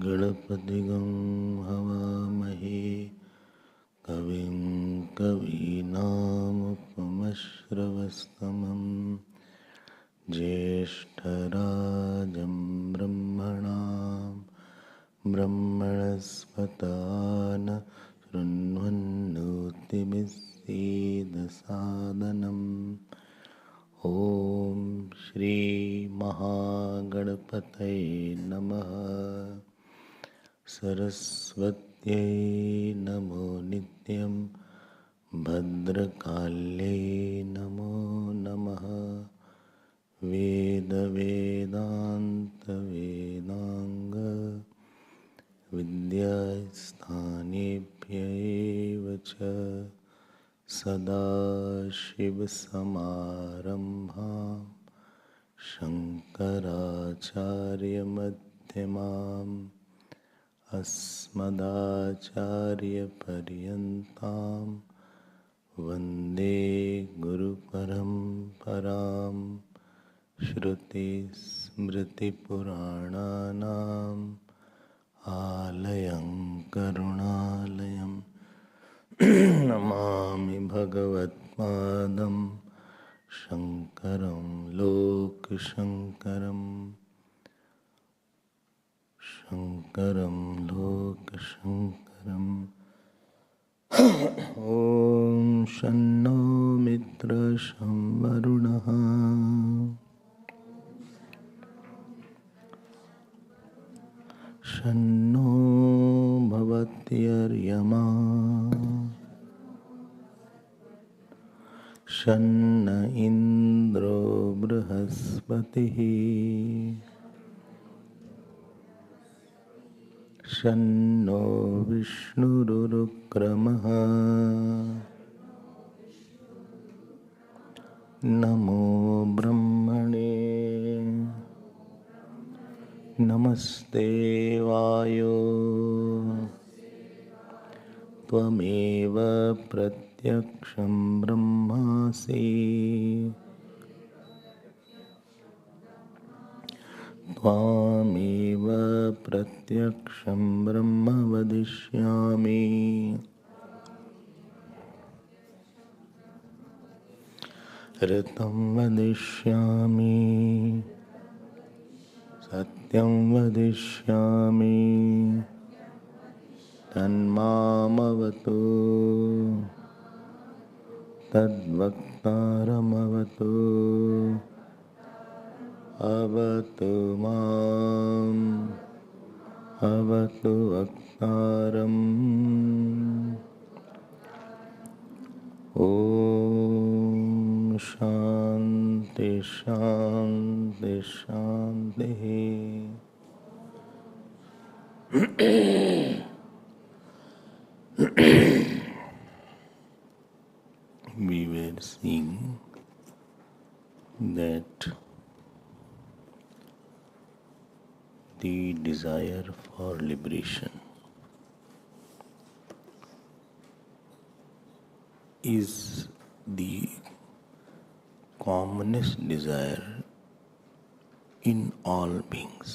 गणपतिगं हवामहे कविं कवीनामुपमश्रवस्तमं ज्येष्ठराजं ब्रह्मणस्पतान शृण्वन्नोतिभिस्सीदसादनम् ॐ श्री महागणपतये नमः। सरस्वत्यै नमो नित्यं भद्रकाल्यै नमो नमः। वेदान्त विद्यास्थानेभ्यैव च सदाशिवसमारम्भां शङ्कराचार्यमध्यमाम् अस्मदाचार्यपर्यन्तां वन्दे गुरुपरम्परां। श्रुतिस्मृतिपुराणानाम् आलयं करुणालयं नमामि भगवत्पादं शङ्करं लोकशङ्करम्। शङ्करं लोकशङ्करम्। ॐ शन्नो मित्रशं वरुणः शन्नो भवत्यर्यमा शन्न इन्द्रो बृहस्पतिः शन्नो विष्णुरुक्रमः नमो ब्रह्मणे नमस्ते वायो त्वमेव प्रत्यक्षं ब्रह्मासि त्वामेव प्रत्यक्षं ब्रह्म वदिष्यामि। ऋतं वदिष्यामि सत्यं वदिष्यामि तन्मामवतु तद्वक्तारमवतु अवतु माम् अवतु वक्तारम्। ॐ शान्ति शान्ति शान्तिः। We were seeing that the desire for liberation is the commonest desire in all beings.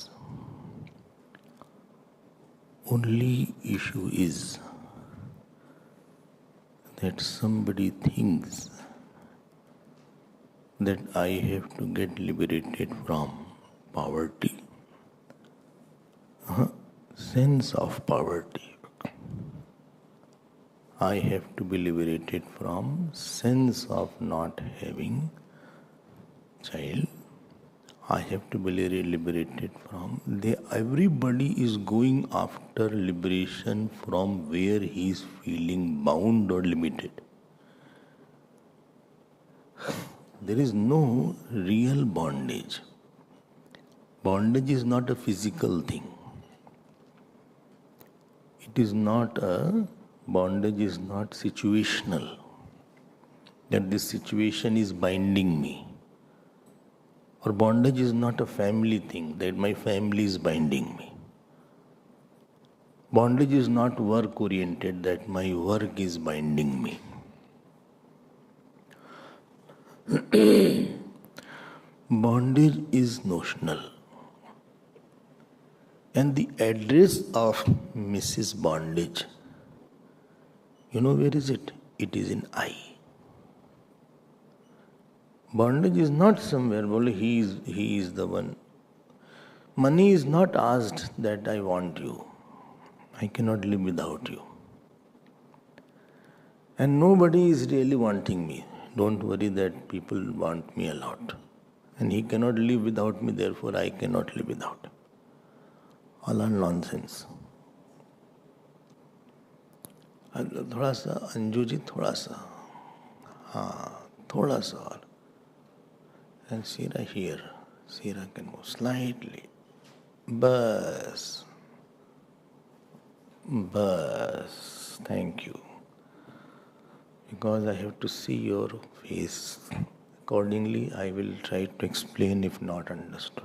Only issue is that somebody thinks that I have to get liberated from poverty, sense of poverty. I have to be liberated from sense of not having child. I have to be liberated from. Everybody is going after liberation from where he is feeling bound or limited. there is no real bondage. Bondage is not a physical thing. Bondage is not situational. That this situation is binding me. Or bondage is not a family thing, that my family is binding me. Bondage is not work oriented, that my work is binding me. Bondage is notional. And the address of Mrs. Bondage, you know where is it? It is in I. Bondage is not somewhere, well, he is the one. Money is not asked that I want you. I cannot live without you. And nobody is really wanting me. Don't worry that people want me a lot. And he cannot live without me, therefore I cannot live without him. All are nonsense. थोड़ा सा अंजू जी, थोड़ा सा, हाँ, थोड़ा सा और. And Sira here. Sira can move slightly. Bas. Thank you. Because I have to see your face. Accordingly, I will try to explain if not understood.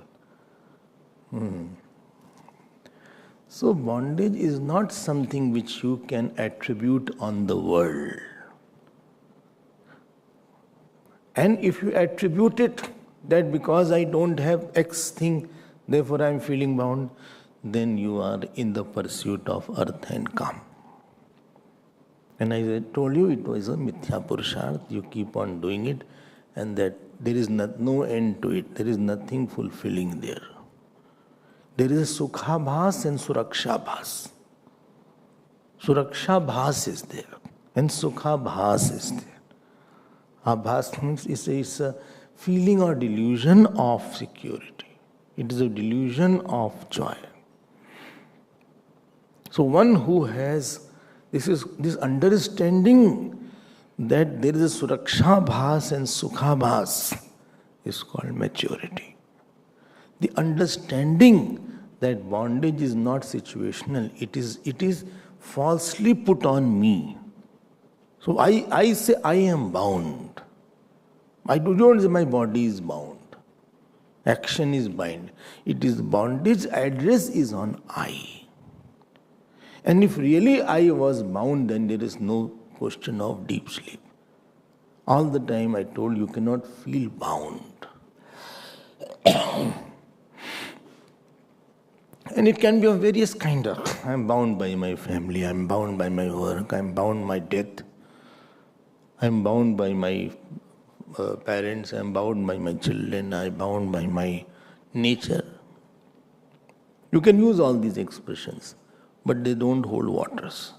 So bondage is not something which you can attribute on the world. And if you attribute it that because I don't have X thing, therefore I am feeling bound, then you are in the pursuit of earth and calm. And as I told you, it was a mithya purusharth. You keep on doing it, and that there is no end to it. There is nothing fulfilling there. There is a sukhabhas and surakshabhas. Surakshabhas is there, and sukhabhas is there. Abhas means it's a feeling or delusion of security. It is a delusion of joy. So one who has this understanding that there is a surakshabhas and sukhabhas is called maturity. The understanding that bondage is not situational, it is falsely put on me. So I say I am bound. I don't say my body is bound. Action is bind. It is bondage, address is on I. And if really I was bound, then there is no question of deep sleep. All the time I told you cannot feel bound. And it can be of various kind of. I am bound by my family, I am bound by my work, I am bound by my death, I am bound by my parents, I am bound by my children, I am bound by my nature. You can use all these expressions, but they don't hold waters.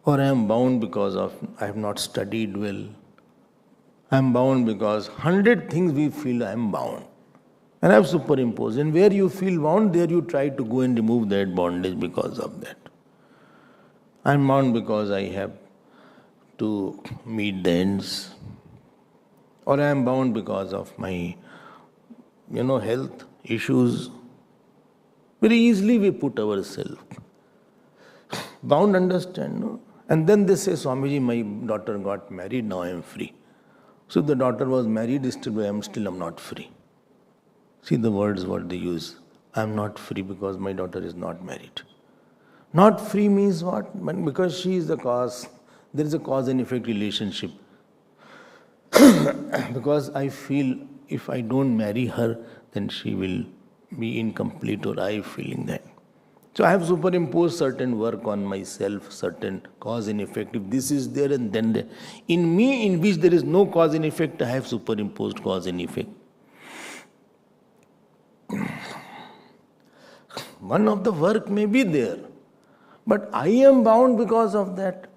Or I am bound because of I have not studied well. I am bound because 100 things we feel I am bound. And I have superimposed. And where you feel bound, there you try to go and remove that bondage because of that. I am bound because I have to meet the ends. Or I am bound because of my, health issues. Very easily we put ourselves. Bound, understand, no? And then they say, Swamiji, my daughter got married, now I am free. So if the daughter was married, still I am not free. See the words what they use. I am not free because my daughter is not married. Not free means what? Because she is the cause. There is a cause and effect relationship. Because I feel if I don't marry her, then she will be incomplete, or I feeling that. So I have superimposed certain work on myself, certain cause and effect. If this is there and then there. In me, in which there is no cause and effect, I have superimposed cause and effect. One of the work may be there, but I am bound because of that.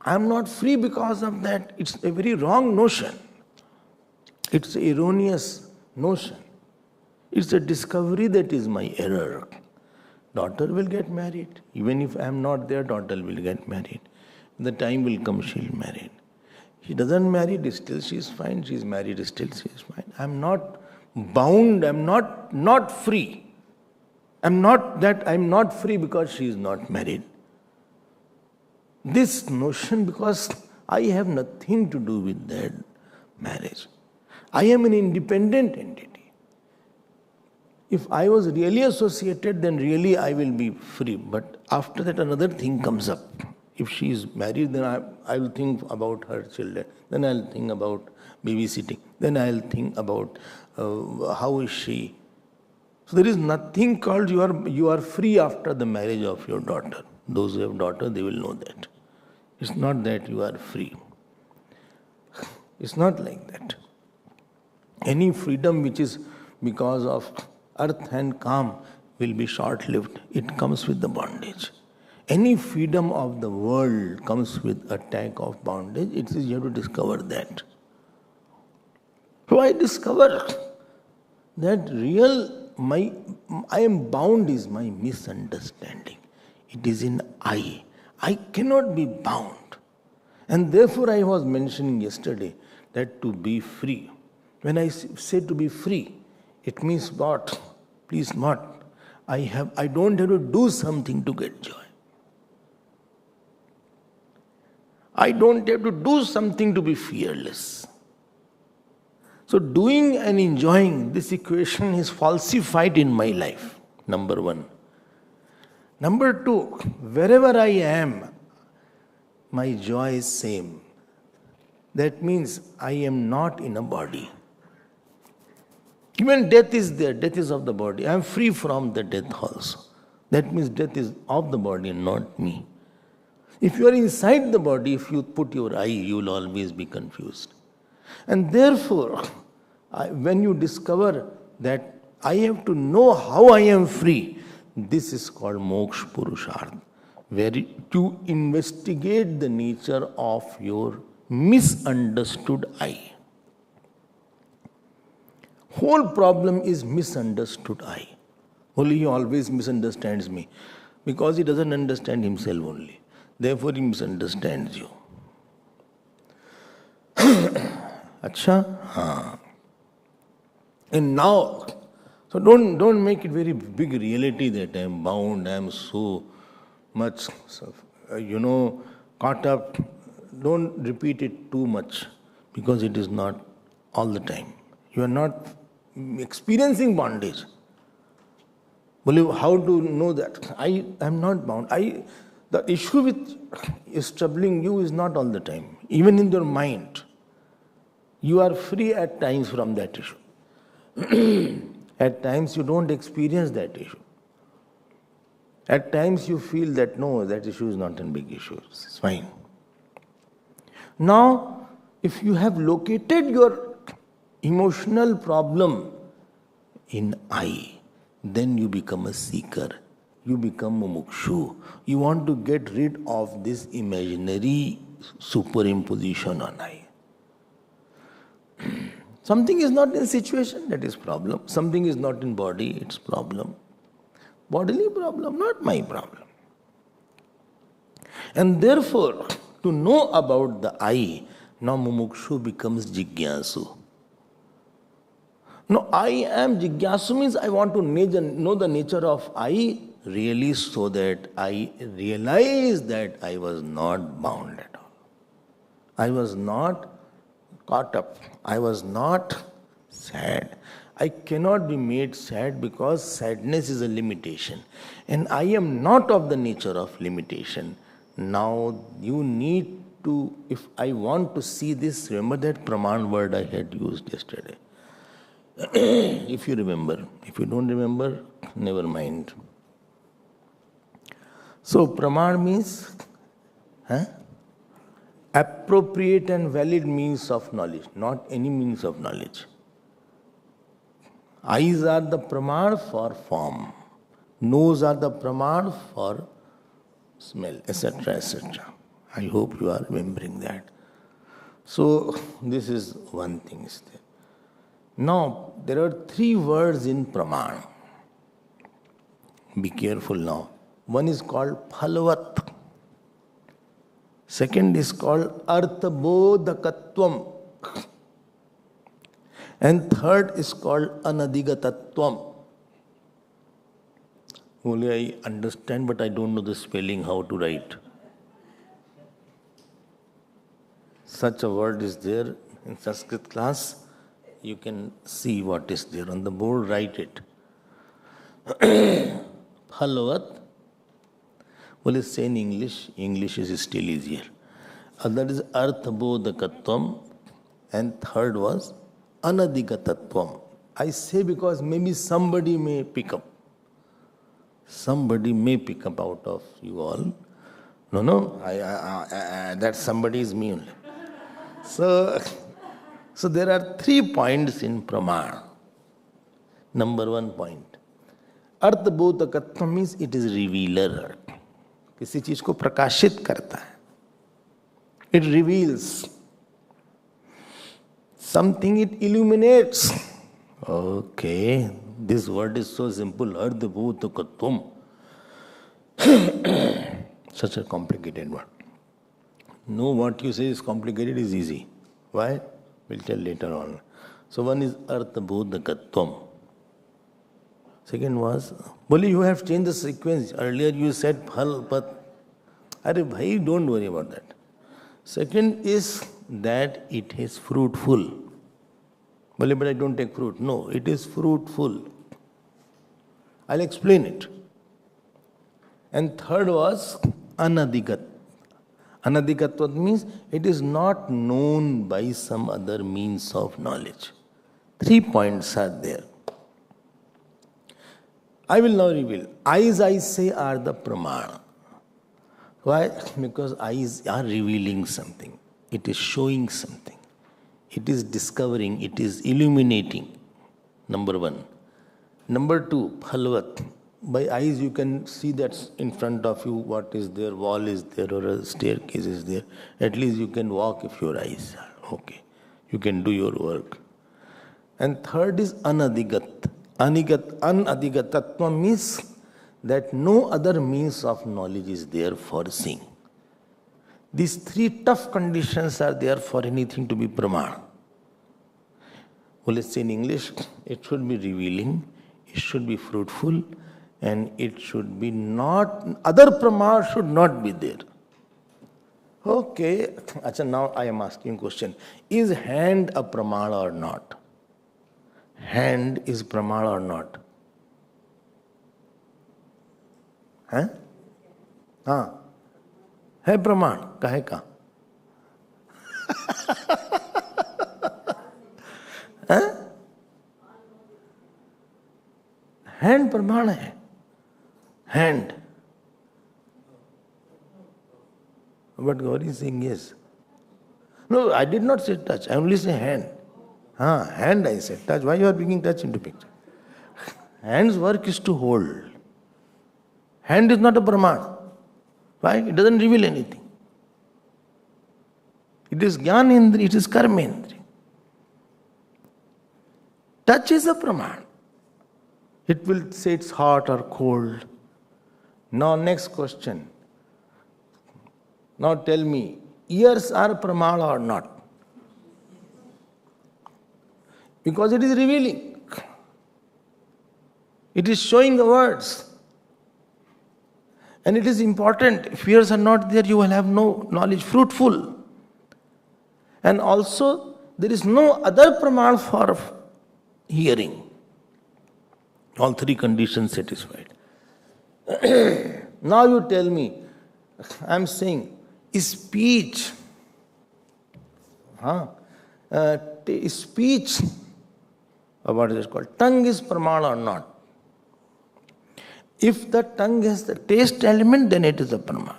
I am not free because of that. It's a very wrong notion. It's an erroneous notion. It's a discovery that is my error. Daughter will get married. Even if I am not there, daughter will get married. The time will come, she will marry. She doesn't marry, still she is fine. She is married, still she is fine. I'm not bound, I'm not free. I'm not free because she is not married. This notion, because I have nothing to do with that marriage. I am an independent entity. If I was really associated, then really I will be free. But after that, another thing comes up. If she is married, then I will think about her children. Then I'll think about babysitting. Then I'll think about how is she. So there is nothing called you are free after the marriage of your daughter. Those who have daughter, they will know that. It's not that you are free. It's not like that. Any freedom which is because of earth and calm will be short-lived. It comes with the bondage. Any freedom of the world comes with attack of bondage. It is you have to discover that. So I discover that I am bound is my misunderstanding. It is in I. I cannot be bound. And therefore I was mentioning yesterday that to be free. When I say to be free, it means what? Please not. I don't have to do something to get joy. I don't have to do something to be fearless. So doing and enjoying, this equation is falsified in my life, number one. Number two, wherever I am, my joy is same. That means I am not in a body. Even death is there, death is of the body. I am free from the death also. That means death is of the body and not me. If you are inside the body, if you put your eye, you will always be confused. And therefore, when you discover that I have to know how I am free, this is called moksha purushartha, where you investigate the nature of your misunderstood I. Whole problem is misunderstood I. Only he always misunderstands me because he doesn't understand himself only. Therefore he misunderstands you. Acha? Haan. And now, so don't make it very big reality that I am bound, I am so much, caught up. Don't repeat it too much because it is not all the time. You are not experiencing bondage. How to know that? I am not bound. The issue which is troubling you is not all the time. Even in your mind, you are free at times from that issue. At times you don't experience that issue. At times you feel that no, that issue is not a big issue. It's fine. Now, if you have located your emotional problem in I, then you become a seeker. You become a mukshu. You want to get rid of this imaginary superimposition on I. Something is not in situation, that is problem. Something is not in body, it's problem. Bodily problem, not my problem. And therefore, to know about the I, now mumukshu becomes jigyasu. No, I am jigyasu means I want to know the nature of I really so that I realize that I was not bound at all. I was not caught up. I was not sad. I cannot be made sad because sadness is a limitation. And I am not of the nature of limitation. Now you need to, if I want to see this, remember that praman word I had used yesterday. If you remember. If you don't remember, never mind. So praman means appropriate and valid means of knowledge, not any means of knowledge. Eyes are the praman for form. Nose are the praman for smell, etc., etc. I hope you are remembering that. So this is one thing. Now, there are 3 words in praman. Be careful now. One is called phalvat. Second is called Arthabodhakatvam. And third is called Anadigatatvam. Only I understand, but I don't know the spelling, how to write. Such a word is there in Sanskrit class. You can see what is there on the board, write it. Phalavat. Well, it's say in English. English is still easier. That is Arthabodhakatvam. And third was Anadigatatvam. I say because maybe somebody may pick up. Somebody may pick up out of you all. No, that somebody is me only. So there are 3 points in Pramana. Number 1 point. Arthabodhakatvam means it is revealer. किसी चीज को प्रकाशित करता है. It reveals. Something it illuminates. Okay, this word is so simple. Arthabodhakatvam. Such a complicated word. No, what you say is complicated is easy. Why? We'll tell later on. So one is Arthabodhakatvam. Second was, Boli, you have changed the sequence. Earlier you said Phal, Pat. Arey bhai, don't worry about that. Second is that it is fruitful. Boli, but I don't take fruit. No, it is fruitful. I'll explain it. And third was Anadigat. Anadigatvat means it is not known by some other means of knowledge. 3 points are there. I will now reveal. Eyes, I say, are the pramana. Why? Because eyes are revealing something. It is showing something. It is discovering. It is illuminating. Number 1. Number 2, phalvat. By eyes you can see that in front of you what is there, wall is there or a staircase is there. At least you can walk if your eyes are okay. You can do your work. And third is anadigat. Anadigatatva means that no other means of knowledge is there for seeing. These 3 tough conditions are there for anything to be pramana. Well, let's say in English, it should be revealing, it should be fruitful, and it should be not, other pramana should not be there. Okay, Achha, now I am asking a question. Is hand a pramana or not? Hand is pramana or not? Huh? हाँ है प्रमाण काहे का? Hand प्रमाण है. Hand. But Gauri is saying yes. No, I did not say touch. I only say hand. Hand I said. Touch. Why you are bringing touch into picture? Hand's work is to hold. Hand is not a praman. Why? It doesn't reveal anything. It is jnanendriya, it is karmendriya. Touch is a praman. It will say it's hot or cold. Now next question. Now tell me, ears are pramana or not? Because it is revealing. It is showing the words. And it is important. If ears are not there, you will have no knowledge. Fruitful. And also, there is no other pramana for hearing. All 3 conditions satisfied. Now you tell me, I am saying, speech, speech, what is it called? Tongue is pramana or not? If the tongue has the taste element, then it is a pramana.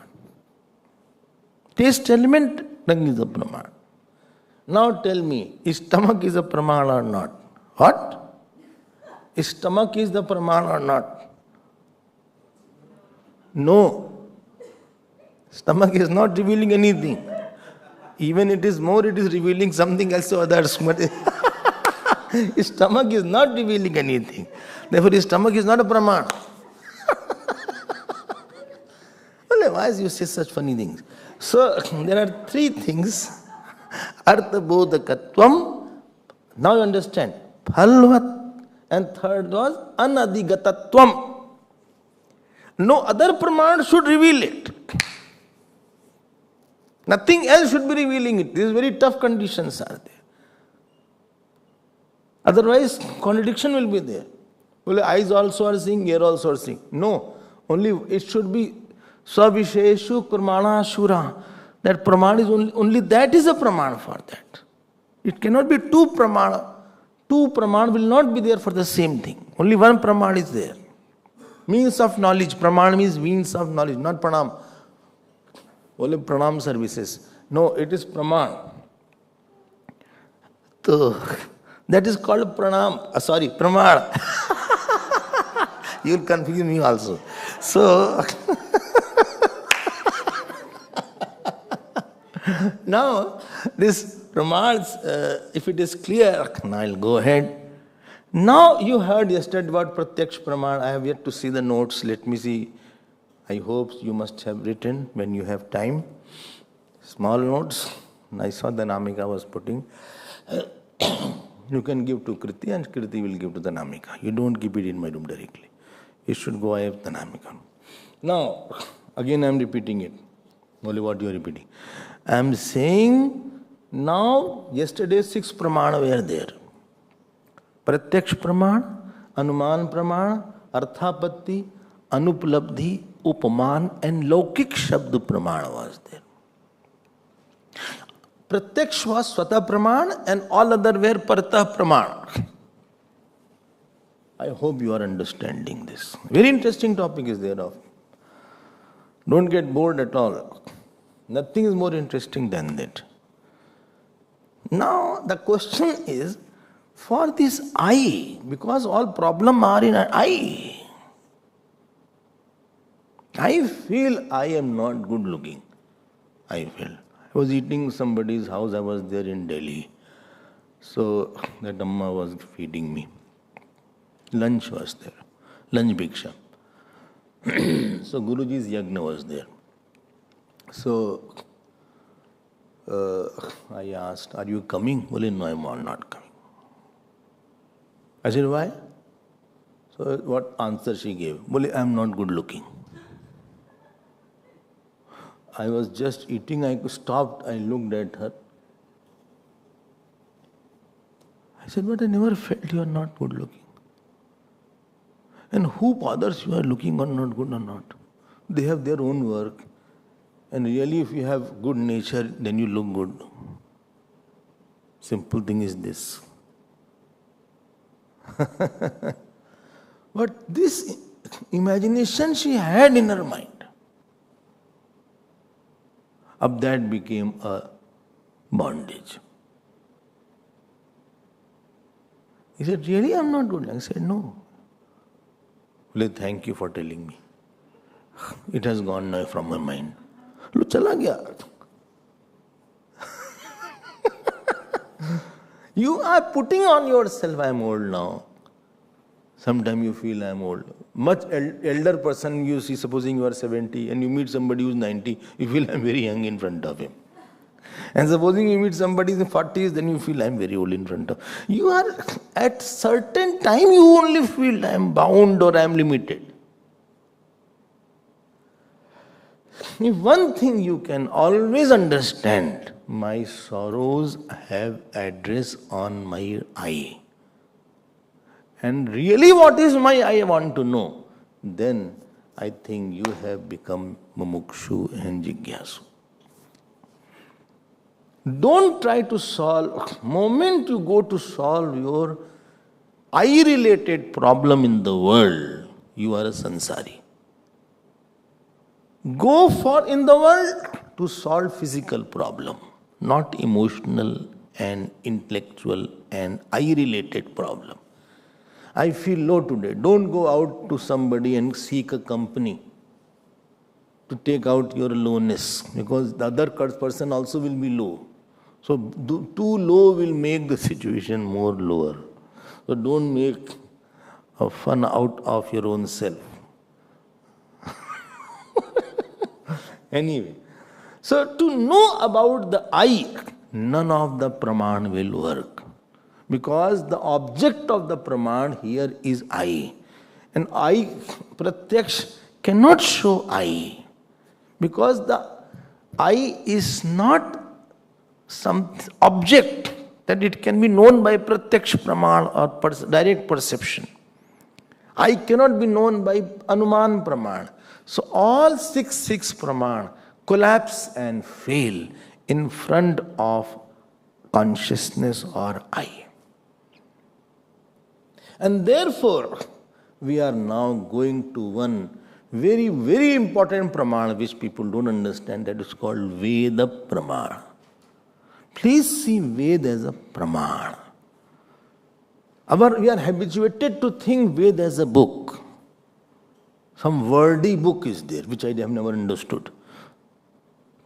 Taste element, tongue is a pramana. Now tell me, stomach is a pramana or not? What? Stomach is the pramana or not? No. Stomach is not revealing anything. Even it is more, it is revealing something else to others. Stomach is not revealing anything. Therefore, stomach is not a pramana. Well, why do you say such funny things? So there are three things. Artha bodhakatvam. Now you understand. Phalvat. And third was anadigatatvam. No other praman should reveal it. Nothing else should be revealing it. These very tough conditions are there. Otherwise, contradiction will be there. Well, eyes also are seeing, ear also are seeing. No, only it should be Svavisheshu Pramana Shura. That praman is only that is a praman for that. It cannot be two pramana. Two praman will not be there for the same thing. Only one praman is there. Means of knowledge. Praman means means of knowledge, not pranam. Only pranam services. No, it is praman. So, that is called pranam. Praman. You will confuse me also. So, now, this pramans, if it is clear, now I'll go ahead. Now, you heard yesterday about Pratyaksh Praman. I have yet to see the notes. Let me see. I hope you must have written when you have time. Small notes. I saw the Namika was putting. You can give to Kriti and Kriti will give to the Namika. You don't keep it in my room directly. You should go, I have the Namika. Now, again I am repeating it. Only what you are repeating. I am saying, now, yesterday 6 pramana were there. Pratyaksh praman, Anuman praman, Arthapatti, Anuplabdhi, Upaman and Laukik Shabd praman was there. Pratyaksh was Swata praman and all other were Partah praman. I hope you are understanding this. Very interesting topic is thereof. Don't get bored at all. Nothing is more interesting than that. Now the question is, for this I, because all problems are in an I feel I am not good looking. I feel. I was eating somebody's house, I was there in Delhi. So that Amma was feeding me. Lunch was there. Lunch bhiksha. So Guruji's yagna was there. So I asked, are you coming? Well, no, I'm not coming. I said, why? So what answer she gave? Well, I'm not good looking. I was just eating, I stopped, I looked at her. I said, but I never felt you are not good looking. And who bothers you are looking or not good or not? They have their own work. And really, if you have good nature, then you look good. Simple thing is this. But this imagination she had in her mind, of that became a bondage. He said, really, I'm not good. I said, no. Well, thank you for telling me. It has gone now from my mind. Look, chala gaya. You are putting on yourself, I am old now. Sometimes you feel I am old. Much elder person you see, supposing you are 70 and you meet somebody who is 90, you feel I am very young in front of him. And supposing you meet somebody in the 40s, then you feel I am very old in front of him. You are at certain time you only feel I am bound or I am limited. If one thing you can always understand, my sorrows have address on my I. And really what is my I want to know, then I think you have become mumukshu and jigyasu. Don't try to solve, moment you go to solve your I-related problem in the world, you are a sansari. Go for in the world to solve physical problem, not emotional and intellectual and I-related problem. I feel low today. Don't go out to somebody and seek a company to take out your lowness, because the other person also will be low. So too low will make the situation more lower. So don't make a fun out of your own self. Anyway, So to know about the I, none of the praman will work. Because the object of the praman here is I. And I, pratyaksh, cannot show I. Because the I is not some object that it can be known by pratyaksh praman or direct perception. I cannot be known by anuman praman. So all six praman collapse and fail in front of consciousness or I. And therefore, we are now going to one very, very important pramana which people don't understand, that is called Veda Pramana. Please see Veda as a pramana. We are habituated to think Veda as a book. Some wordy book is there, which I have never understood.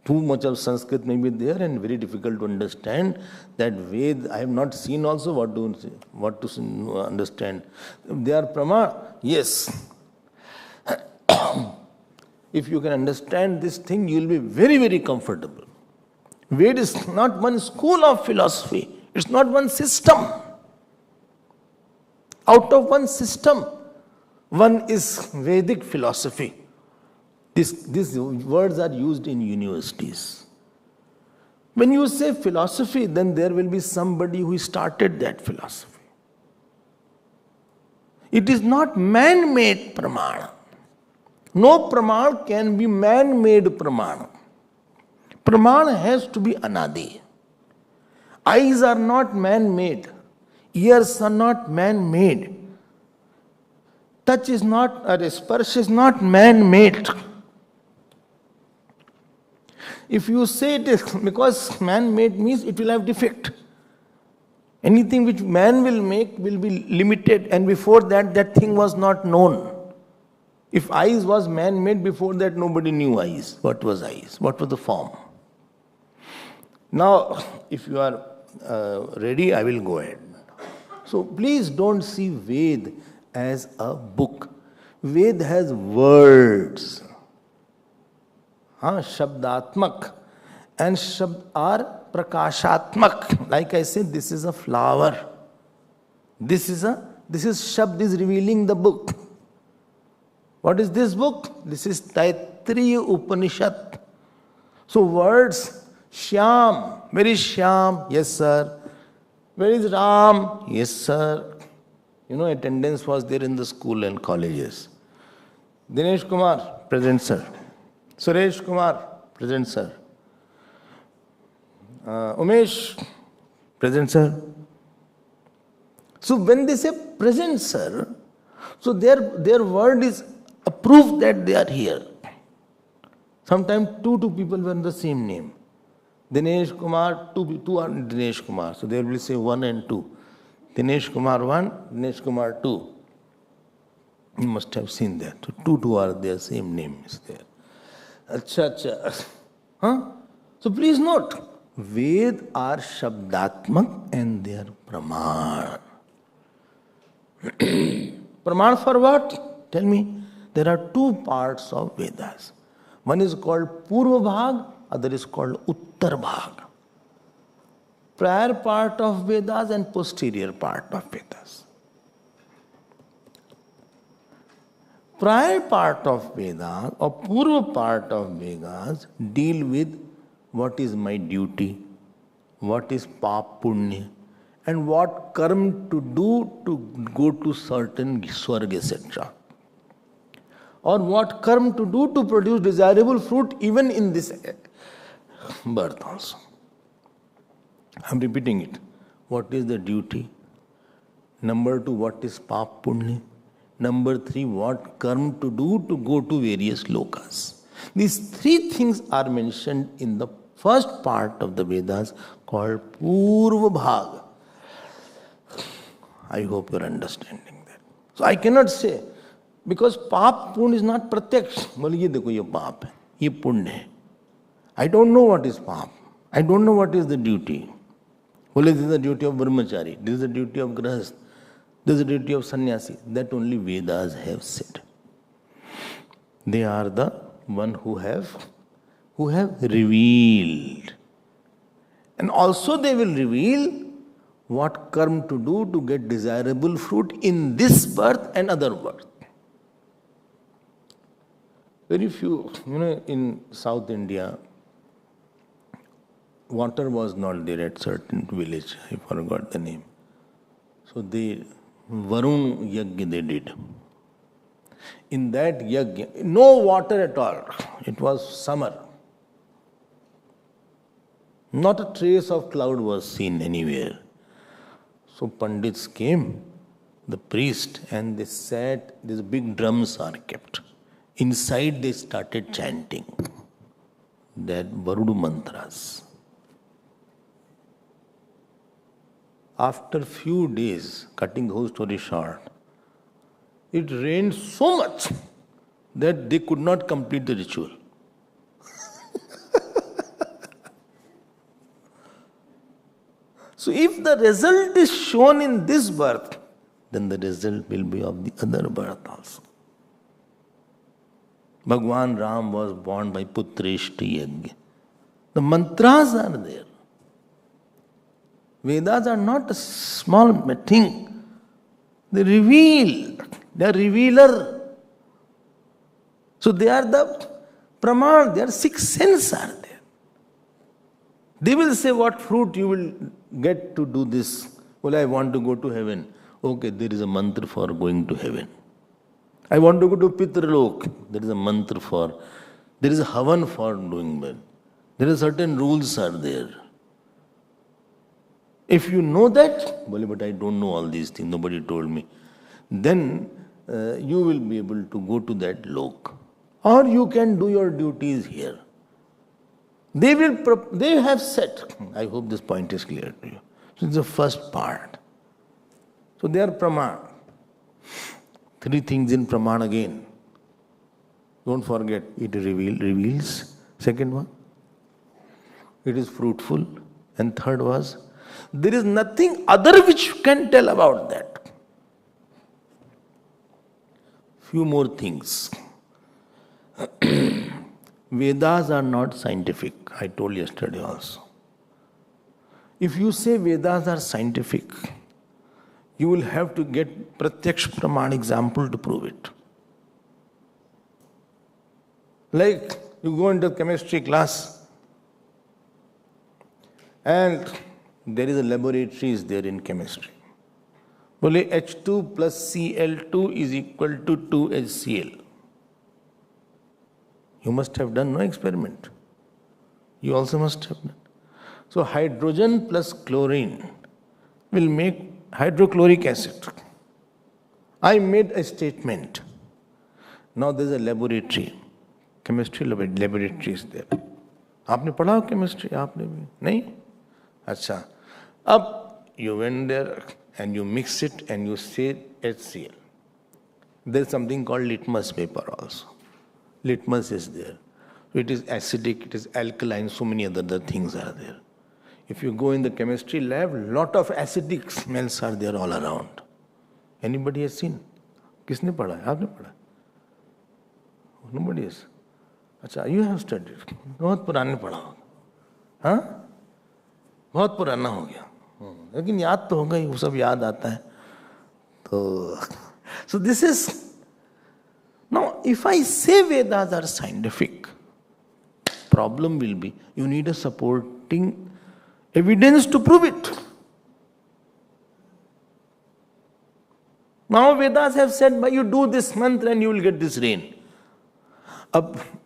Too much of Sanskrit may be there and very difficult to understand. That Veda, I have not seen also what to understand. They are pramana, yes. If you can understand this thing, you will be very, very comfortable. Veda is not one school of philosophy. It's not one system. Out of one system, one is Vedic philosophy. These words are used in universities. When you say philosophy, then there will be somebody who started that philosophy. It is not man-made pramana. No pramana can be man-made pramana. Pramana has to be anadi. Eyes are not man-made. Ears are not man-made. Touch is not, or sparsh is not man-made. If you say it is because man-made means it will have defect. Anything which man will make will be limited, and before that, that thing was not known. If eyes was man-made, before that nobody knew eyes. What was eyes? What was the form? Now, if you are ready, I will go ahead. So please don't see Ved as a book. Ved has words. Shabdatmak. And Shabd are prakashatmak. Like I said, this is a flower. This is Shabd is revealing the book. What is this book? This is Taittiriya Upanishad. So words, Shyam. Where is Shyam? Yes, sir. Where is Ram? Yes, sir. Attendance was there in the school and colleges. Dinesh Kumar, present, sir. Suresh Kumar, present, sir. Umesh, present, sir. So when they say present, sir, so their word is a proof that they are here. Sometimes two people were the same name. Dinesh Kumar, two are Dinesh Kumar. So they will say 1 and 2. Dinesh Kumar 1, Dinesh Kumar 2. You must have seen that. So two are their same name is there. Acha. So please note, Ved are Shabdatmak and they are Praman. Praman for what? Tell me. There are two parts of Vedas. One is called Purva Bhag, other is called Uttar Bhag. Prior part of Vedas and posterior part of Vedas. Prior part of Vedas or Purva part of Vedas deal with what is my duty, what is pap punya, and what karma to do to go to certain swarga, etc. Or what karma to do to produce desirable fruit even in this birth also. I am repeating it. What is the duty? Number 2, what is pap punya? Number 3, what karma to do to go to various lokas. These 3 things are mentioned in the first part of the Vedas called Purva Bhag. I hope you are understanding that. So I cannot say, because pap punya is not pratyaksh. Bole ye dekho, ye pap hai, ye punya hai. I don't know what is pap. I don't know what is the duty. Bole this is the duty of brahmachari. This is the duty of grahast. This is the duty of sannyasi. That only Vedas have said. They are the one who have who have revealed. And also they will reveal what karma to do to get desirable fruit in this birth and other birth. Very few, in South India, water was not there at certain village. I forgot the name. So they, Varun Yajna they did. In that Yajna, no water at all. It was summer. Not a trace of cloud was seen anywhere. So Pandits came, the priest, and they sat, these big drums are kept. Inside they started chanting that Varudu mantras. After few days, cutting the whole story short, it rained so much that they could not complete the ritual. So if the result is shown in this birth, then the result will be of the other birth also. Bhagwan Ram was born by Putreshti Yajna. The mantras are there. Vedas are not a small thing. They reveal. They are revealer. So they are the praman. Their six senses are there. They will say what fruit you will get to do this. Well, I want to go to heaven. Okay, there is a mantra for going to heaven. I want to go to Pitralok. There is a mantra for, there is a havan for doing well. There are certain rules are there. If you know that, well, but I don't know all these things, nobody told me, then you will be able to go to that lok. Or you can do your duties here. They have set. I hope this point is clear to you. So it's the first part. So they are praman. Three things in praman again. Don't forget, it reveals. Second one, it is fruitful. And third was, there is nothing other which you can tell about that. Few more things. Vedas are not scientific. I told yesterday also. If you say Vedas are scientific, you will have to get Pratyaksh Praman example to prove it. Like you go into chemistry class and there is a laboratory is there in chemistry. Well, H2 plus Cl2 is equal to 2HCl. You must have done no experiment. You also must have done. So hydrogen plus chlorine will make hydrochloric acid. I made a statement. Now there is a laboratory. Chemistry laboratory is there. आपने पढ़ा chemistry? आपने भी नहीं? अच्छा. अब you went there and you mix it and you say HCl. There is something called litmus paper also. Litmus is there. It is acidic, it is alkaline, so many other things are there. If you go in the chemistry lab, lot of acidic smells are there all around. Anybody has seen? किसने पढ़ा है? आपने पढ़ा? Nobody has. अच्छा, you have studied. बहुत पुराने पढ़ा होगा. हाँ? बहुत पुराना हो गया. लेकिन याद तो होगा ही, वो सब याद आता है. तो, so this is. Now, if I say Vedas are scientific, problem will be you need a supporting evidence to prove it. Now Vedas have said, by you do this mantra and you will get this rain.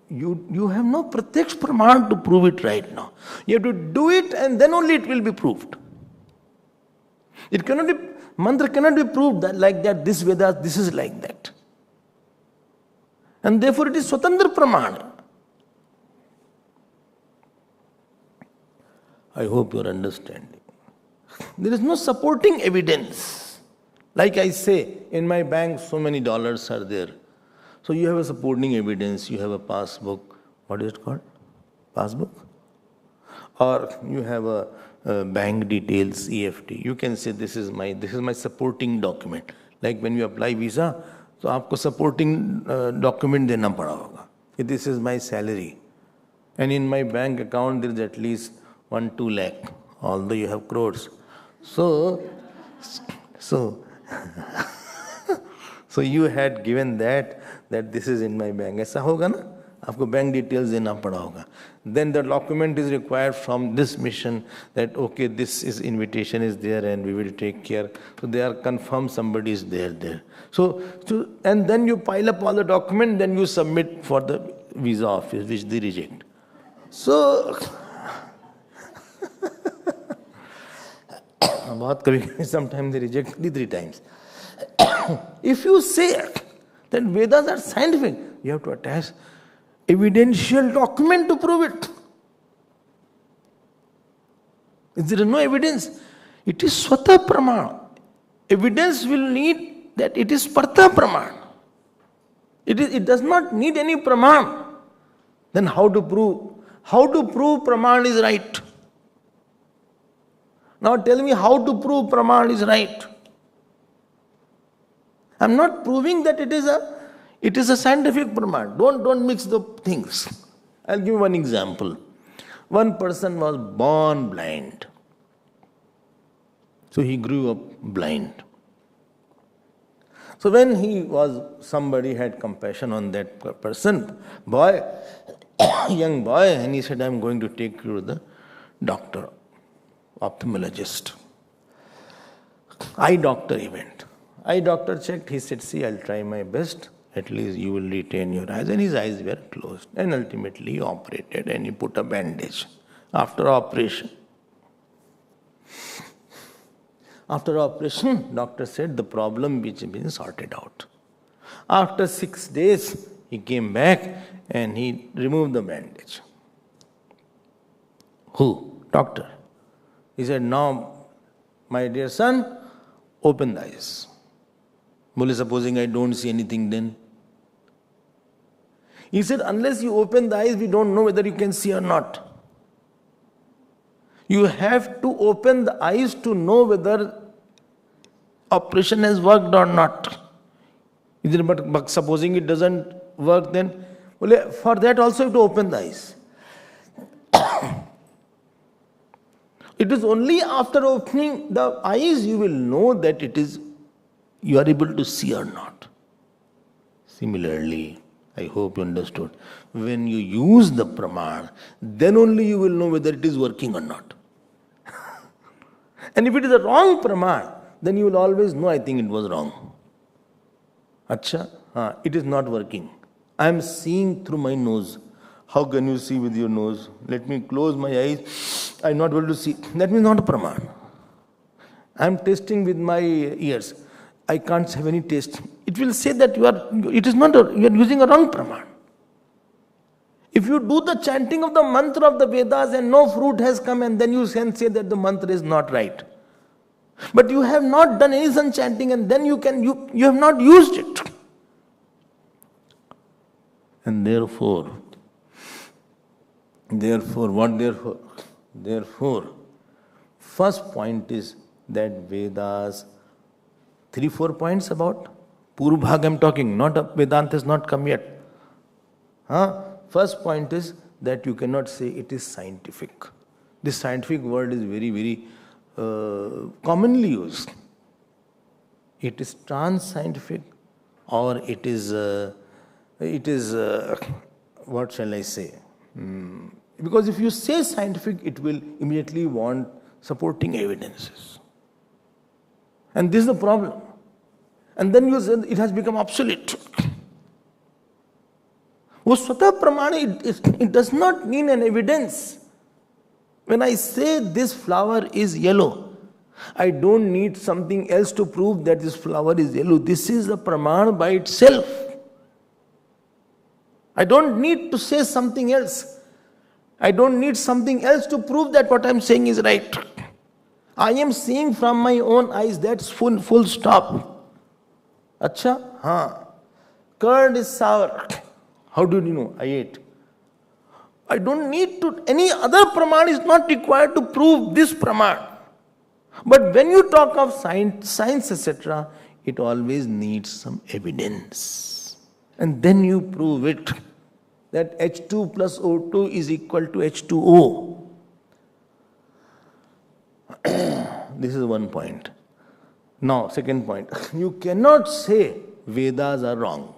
You have no pratyaksh praman to prove it right now. You have to do it and then only it will be proved. It cannot be, mantra cannot be proved that like that, this Vedas, this is like that. And therefore it is Swatantra Pramana. I hope you are understanding. There is no supporting evidence. Like I say, in my bank so many dollars are there. So you have a supporting evidence, you have a passbook. What is it called? Passbook? Or you have a bank details, EFT. You can say this is my supporting document. Like when you apply visa, so आपको supporting document देना पड़ा होगा. This is my salary. And in my bank account there is at least 1-2 lakh, although you have crores. So so you had given that this is in my bank. ऐसा होगा ना? आपको bank details देना पड़ा होगा. Then the document is required from this mission that okay, this is invitation is there and we will take care. So they are confirmed somebody is there. So and then you pile up all the document, then you submit for the visa office, which they reject. So बहुत कभी sometimes they reject 3 times. If you say that Vedas are scientific, you have to attach evidential document to prove it. If there is no evidence, it is swata praman. Evidence will need that it is partha praman. It does not need any praman. Then how to prove? How to prove praman is right? Now tell me how to prove praman is right. I am not proving that it is a scientific praman. Don't mix the things. I'll give you one example. One person was born blind. So he grew up blind. So when somebody had compassion on that person, young boy, and he said, I'm going to take you to the doctor, ophthalmologist. Eye doctor he went. Eye doctor checked, he said, see, I'll try my best. At least you will retain your eyes. And his eyes were closed. And ultimately he operated and he put a bandage. After operation, doctor said the problem which had been sorted out. After 6 days, he came back and he removed the bandage. Who? Doctor. He said, now, my dear son, open the eyes. Well, supposing I don't see anything then? He said, unless you open the eyes, we don't know whether you can see or not. You have to open the eyes to know whether operation has worked or not. But supposing it doesn't work, then well, for that also you have to open the eyes. It is only after opening the eyes you will know that you are able to see or not. Similarly, I hope you understood. When you use the praman, then only you will know whether it is working or not. And if it is a wrong praman, then you will always know, I think it was wrong. Acha, it is not working. I am seeing through my nose. How can you see with your nose? Let me close my eyes. I am not able to see. That means not a praman. I am tasting with my ears. I can't have any taste. It will say that you are using a wrong praman. If you do the chanting of the mantra of the Vedas and no fruit has come, and then you can say that the mantra is not right. But you have not done any such chanting, and then you have not used it. And therefore, first point is that Vedas, 3-4 points about Purvabhag I'm talking, not Vedanta has not come yet. First point is that you cannot say it is scientific. This scientific word is very, very commonly used. It is trans-scientific, or it is what shall I say? Because if you say scientific, it will immediately want supporting evidences. And this is the problem. And then you say it has become obsolete. Swata pramana, it does not need an evidence. When I say this flower is yellow, I don't need something else to prove that this flower is yellow. This is the pramana by itself. I don't need to say something else. I don't need something else to prove that what I am saying is right. I am seeing from my own eyes, that's full stop. Acha? Curd is sour. How do you know? I ate. I don't need to, any other praman is not required to prove this praman. But when you talk of science, etc., it always needs some evidence. And then you prove it. that H2 plus O2 is equal to H2O. This is one point. Now, second point. You cannot say Vedas are wrong.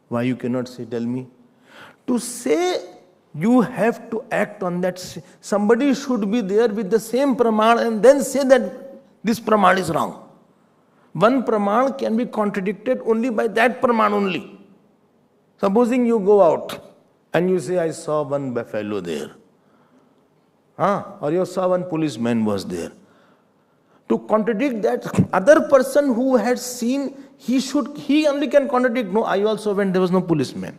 Why you cannot say? Tell me. To say, you have to act on that. Somebody should be there with the same praman and then say that this praman is wrong. One praman can be contradicted only by that praman only. Supposing you go out and you say, I saw one buffalo there. Or you saw one policeman was there. To contradict that other person who had seen, he only can contradict. No, I also went, there was no policeman.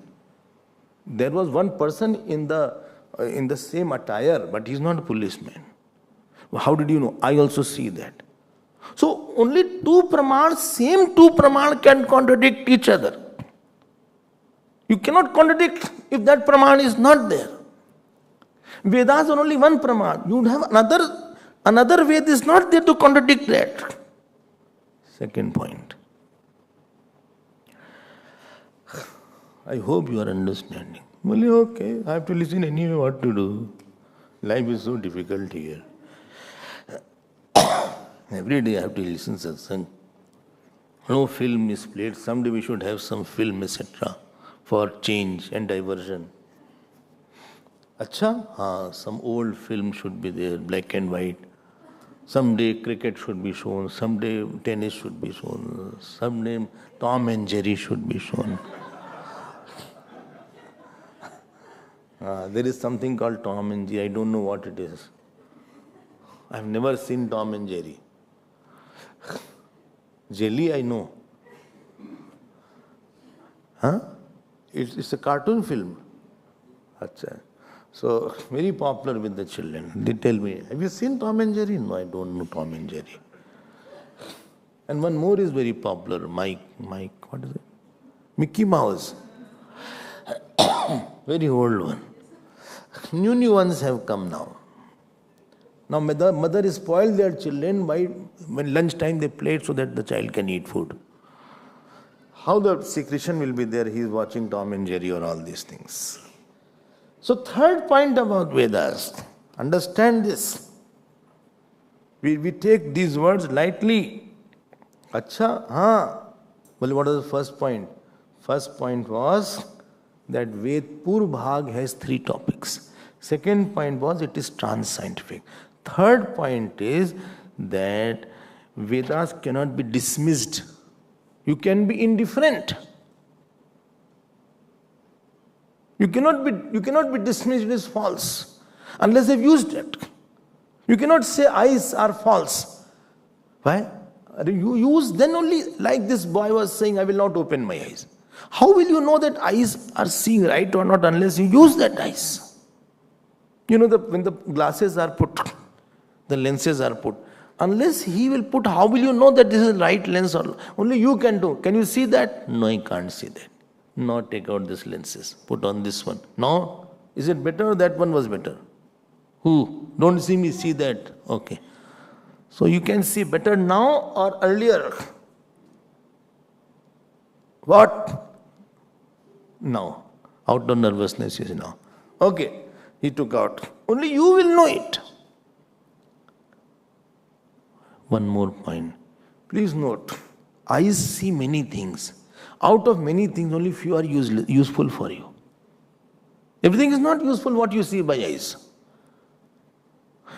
There was one person in the same attire, but he's not a policeman. How did you know? I also see that. So only same two praman can contradict each other. You cannot contradict if that praman is not there. Vedas are only one praman. You have another Ved is not there to contradict that. Second point. I hope you are understanding. Well, okay, I have to listen anyway, what to do? Life is so difficult here. Every day I have to listen to satsang. No film is played. Someday we should have some film, etc. for change and diversion. Acha? Some old film should be there, black and white. Someday cricket should be shown. Someday tennis should be shown. Someday Tom and Jerry should be shown. There is something called Tom and Jerry. I don't know what it is. I've never seen Tom and Jerry. Jelly, I know. It's a cartoon film. Achha. So, very popular with the children. They tell me, have you seen Tom and Jerry? No, I don't know Tom and Jerry. And one more is very popular. Mike, what is it? Mickey Mouse. Very old one. New ones have come now. Now mother is spoiled their children by when lunchtime they play it so that the child can eat food. How the secretion will be there, he is watching Tom and Jerry or all these things. So third point about Vedas, understand this. We take these words lightly. Acha, Well, what was the first point? First point was that Ved Pur Bhag has 3 topics. Second point was it is trans-scientific. Third point is that Vedas cannot be dismissed. You can be indifferent. You cannot be dismissed, it is false. Unless they've used it. You cannot say eyes are false. Why? You use then only, like this boy was saying, I will not open my eyes. How will you know that eyes are seeing right or not unless you use that eyes? You know, when the glasses are put, the lenses are put, unless he will put, how will you know that this is right lens or only you can do? Can you see that? No, I can't see that. Now take out this lenses, put on this one. Now, is it better or that one was better? Who? Don't see me, see that. Okay. So you can see better now or earlier. What? Now. Out of nervousness, you see now. Okay. He took out. Only you will know it. One more point. Please note, eyes see many things. Out of many things, only few are useful for you. Everything is not useful what you see by eyes.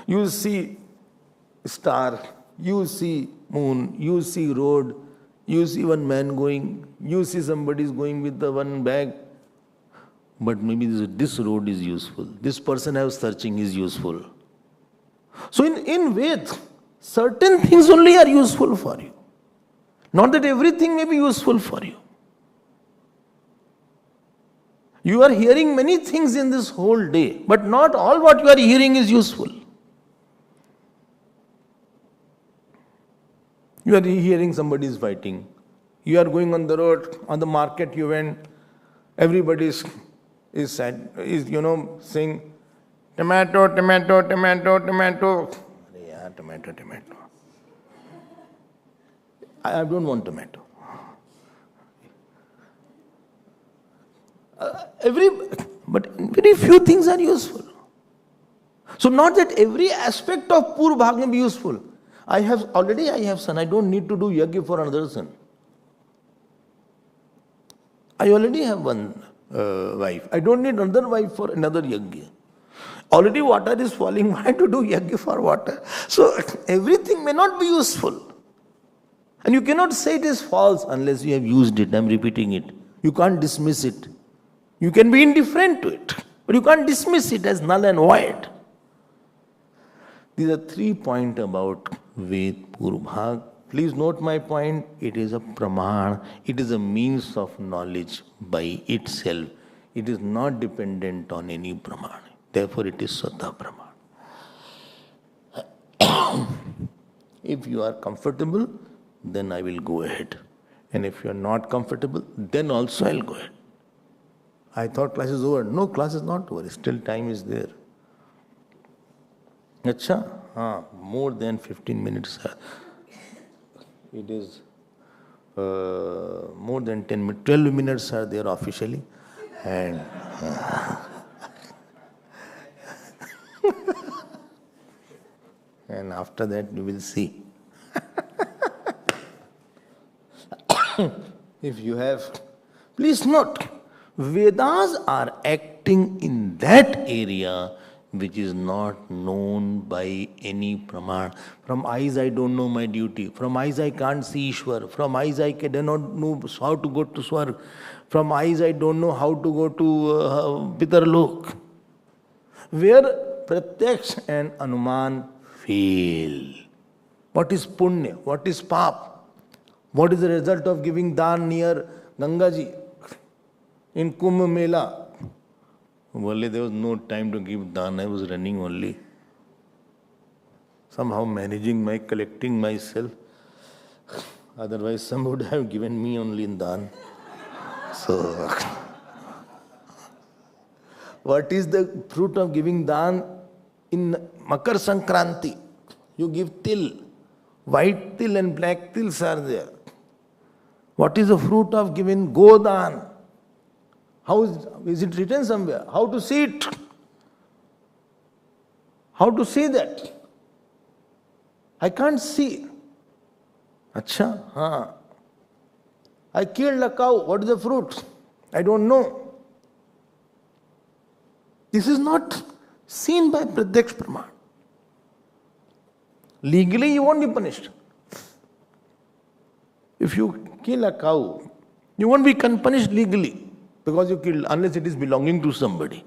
You see star, you see moon, you see road, you see one man going, you see somebody is going with the one bag. But maybe this road is useful. This person I was searching is useful. So in Ved, certain things only are useful for you. Not that everything may be useful for you. You are hearing many things in this whole day, but not all what you are hearing is useful. You are hearing somebody is fighting. You are going on the road, on the market you went, everybody is saying, tomato, tomato, tomato, tomato. Yeah, tomato, tomato. I don't want tomato. But very few things are useful. So not that every aspect of Purvabhag may be useful. I have son. I don't need to do yajna for another son. I already have one wife. I don't need another wife for another yajna. Already water is falling. Why to do yajna for water? So everything may not be useful. And you cannot say it is false unless you have used it. I am repeating it. You can't dismiss it. You can be indifferent to it. But you can't dismiss it as null and void. These are 3 points about Ved Purvabhag. Please note my point. It is a praman. It is a means of knowledge by itself. It is not dependent on any praman. Therefore, it is Swata praman. If you are comfortable, then I will go ahead. And if you are not comfortable, then also I will go ahead. I thought class is over. No, class is not over. Still time is there. Acha? More than 15 minutes. It is more than 10 minutes. 12 minutes are there officially. And and after that you will see. If you have, please note, Vedas are acting in that area which is not known by any praman. From eyes I don't know my duty. From eyes I can't see Ishwar. From eyes I do not know how to go to Swarg. From eyes I don't know how to go to Pitarlok. Where Pratyaksh and Anuman fail. What is Punya? What is Pap? What is the result of giving dhan near Gangaji in Kumbh Mela? Well, there was no time to give dhan. I was running only. Somehow collecting myself. Otherwise, some would have given me only in dhan. So, what is the fruit of giving dhan in Makar Sankranti? You give til. White til and black tils are there. What is the fruit of giving Godan? How is it written somewhere? How to see it? How to see that? I can't see. Acha, I killed a cow. What is the fruit? I don't know. This is not seen by Pratyaksh Praman. Legally, you won't be punished. If you kill a cow, you won't be punished legally because you killed, unless it is belonging to somebody.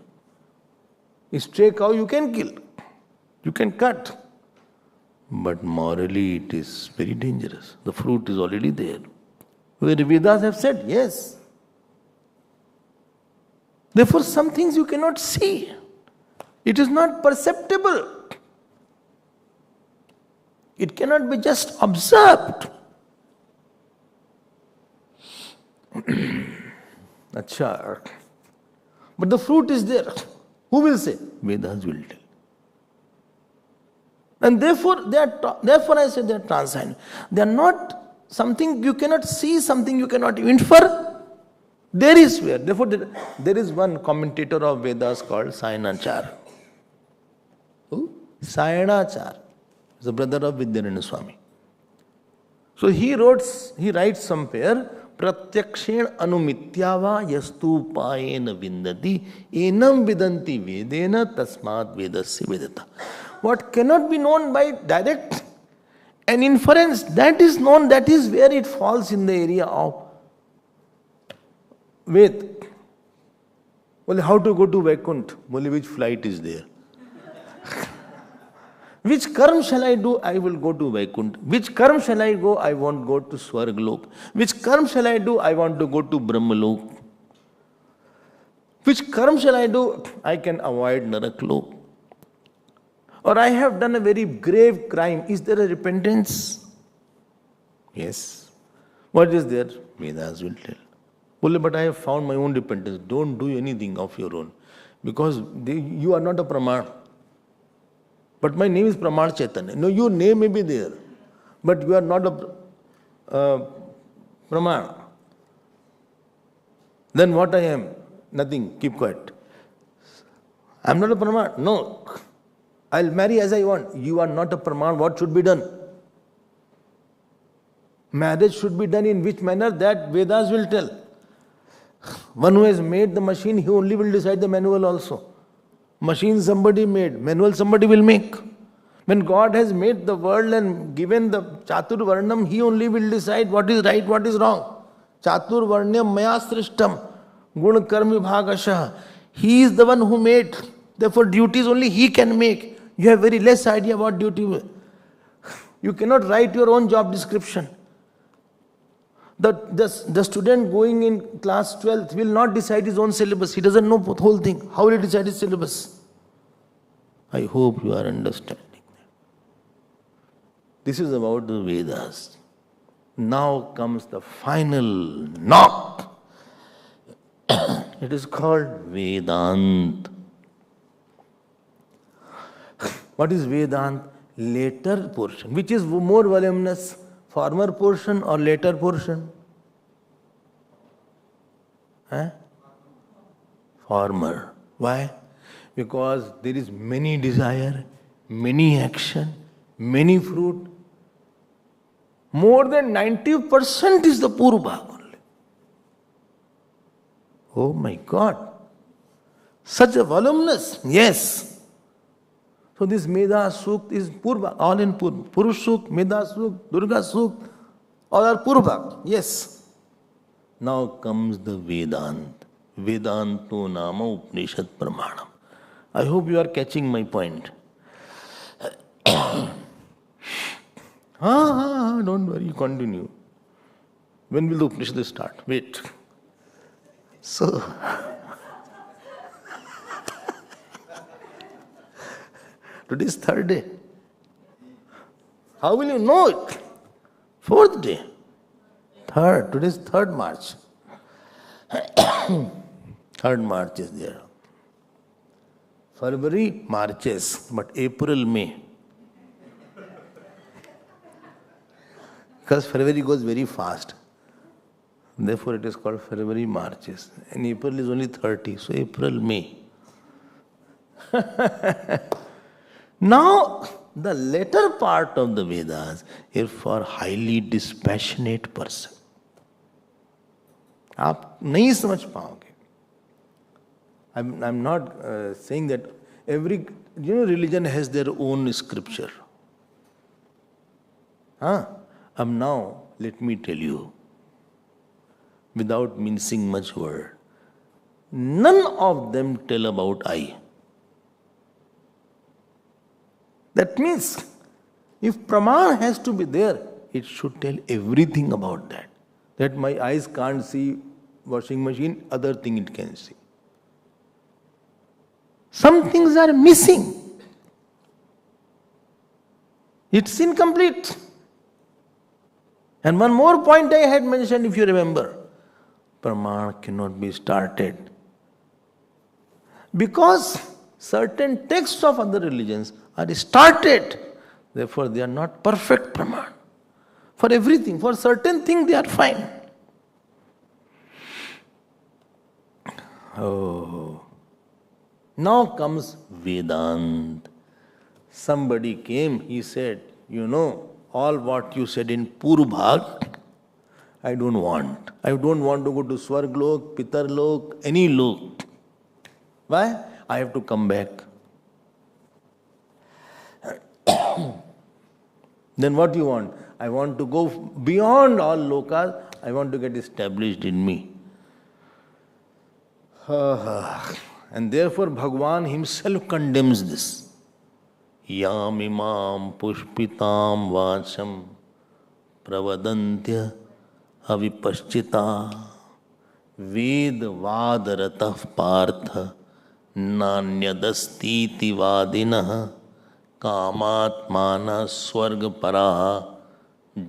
A stray cow you can kill, you can cut. But morally it is very dangerous. The fruit is already there. Where Vedas have said, yes. Therefore, some things you cannot see. It is not perceptible. It cannot be just observed. Achha. But the fruit is there. Who will say? Vedas will tell. And therefore I say they are transcendent. They are not something you cannot see, something you cannot infer. There is where. Therefore, there is one commentator of Vedas called Sayanachar. Who? Sayanachar. The brother of Vidyananda Swami. So he writes somewhere, Pratyakshen anumityava yastu payena vindati enam vidanti vedena tasmat vedasya vedata. What cannot be known by direct and inference, that is known, that is where it falls in the area of Ved. Well, how to go to Vaikunt? Well, which flight is there? Which karma shall I do? I will go to Vaikunt. Which karma shall I go? I won't go to Swarglok. Which karma shall I do? I want to go to Brahmalok. Which karma shall I do? I can avoid Naraklok. Or I have done a very grave crime. Is there a repentance? Yes. What is there? Vedas will tell. Well, but I have found my own repentance. Don't do anything of your own. Because you are not a praman. But my name is Pramar Chaitanya. No, your name may be there. But you are not a praman. Then what I am? Nothing. Keep quiet. I'm not a Praman. No. I'll marry as I want. You are not a Praman. What should be done? Marriage should be done in which manner? That Vedas will tell. One who has made the machine, he only will decide the manual also. Machine somebody made, manual somebody will make. When God has made the world and given the Chatur Varnam, he only will decide what is right, what is wrong. Chatur Varnyam Maya Srishtam Gun Karmi Bhagasha. He is the one who made. Therefore, duties only he can make. You have very less idea what duty. You cannot write your own job description. The student going in class 12th will not decide his own syllabus. He doesn't know the whole thing. How will he decide his syllabus? I hope you are understanding that. This is about the Vedas. Now comes the final knock. It is called Vedanta. What is Vedanta? Later portion. Which is more voluminous? Former portion or later portion? Former. Why? Because there is many desire, many action, many fruit. More than 90% is the Purva only. Oh my God. Such a voluminous. Yes. So this Meda Sukt is Purva, all in Purva. Purush Sukt, Meda Sukt, Durga Sukt, all are Purva. Yes. Now comes the Vedanta. Vedanto Nama Upanishad Pramanam. I hope you are catching my point. Don't worry, continue. When will the Upanishad start? Wait. So, today is third day. How will you know it? Fourth day. Third. Today is 3rd March. 3rd March is there. February marches, but April, May. Because February goes very fast. Therefore it is called February marches. And April is only 30, so April, May. Now, the later part of the Vedas is for highly dispassionate person. आप नहीं समझ पाओगे. I'm not saying that every religion has their own scripture. Now let me tell you, without mincing much word, none of them tell about I. That means, if Praman has to be there, it should tell everything about that. That my eyes can't see washing machine, other thing it can see. Some things are missing. It's incomplete. And one more point I had mentioned, if you remember. Praman cannot be started. Because certain texts of other religions are started. Therefore, they are not perfect Praman. For everything, for certain things, they are fine. Oh. Now comes Vedanta. Somebody came, he said, all what you said in Purvabhag, I don't want. I don't want to go to Swarglok, Pitarlok, any lok. Why? I have to come back. Then what you want? I want to go beyond all lokas. I want to get established in me. And therefore Bhagwan himself condemns this. Yam imam pushpitam vacham pravadantya avipaschita ved vadaratah partha nanyadastiti vadinah कामात्माना स्वर्ग परा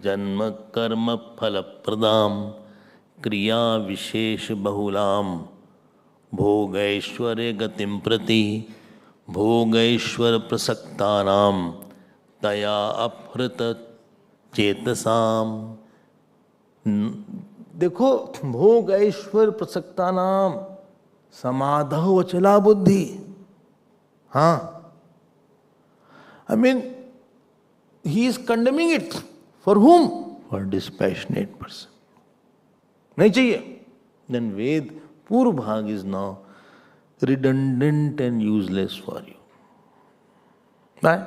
जन्म कर्म फल प्रदाम क्रिया विशेष बहुलाम भोगैश्वर्य गतिम प्रति भोगैश्वर प्रसक्तानाम तया अपहृत चेतसाम. देखो, भोगैश्वर प्रसक्तानाम समाधौ अचला बुद्धि. Huh? I mean, he is condemning it. For whom? For dispassionate person. Nahi chahiye. Then Ved, Purvabhag is now redundant and useless for you. Why?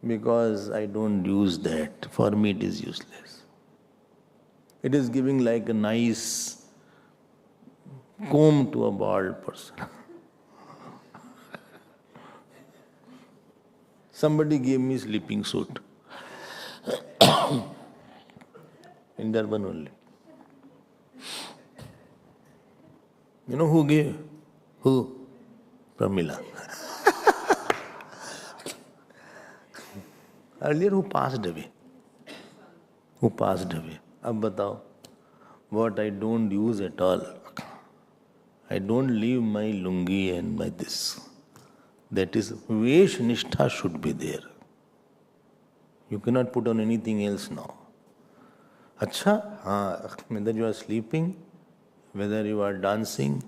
Because I don't use that. For me it is useless. It is giving like a nice comb to a bald person. Somebody gave me sleeping suit. In Durban only. You know who gave? Who? Pramila. Earlier who passed away? Who passed away? Ab batao. What I don't use at all. I don't leave my lungi and my this. That is, Vesh Nishtha should be there. You cannot put on anything else now. Acha? Haan. Whether you are sleeping, whether you are dancing,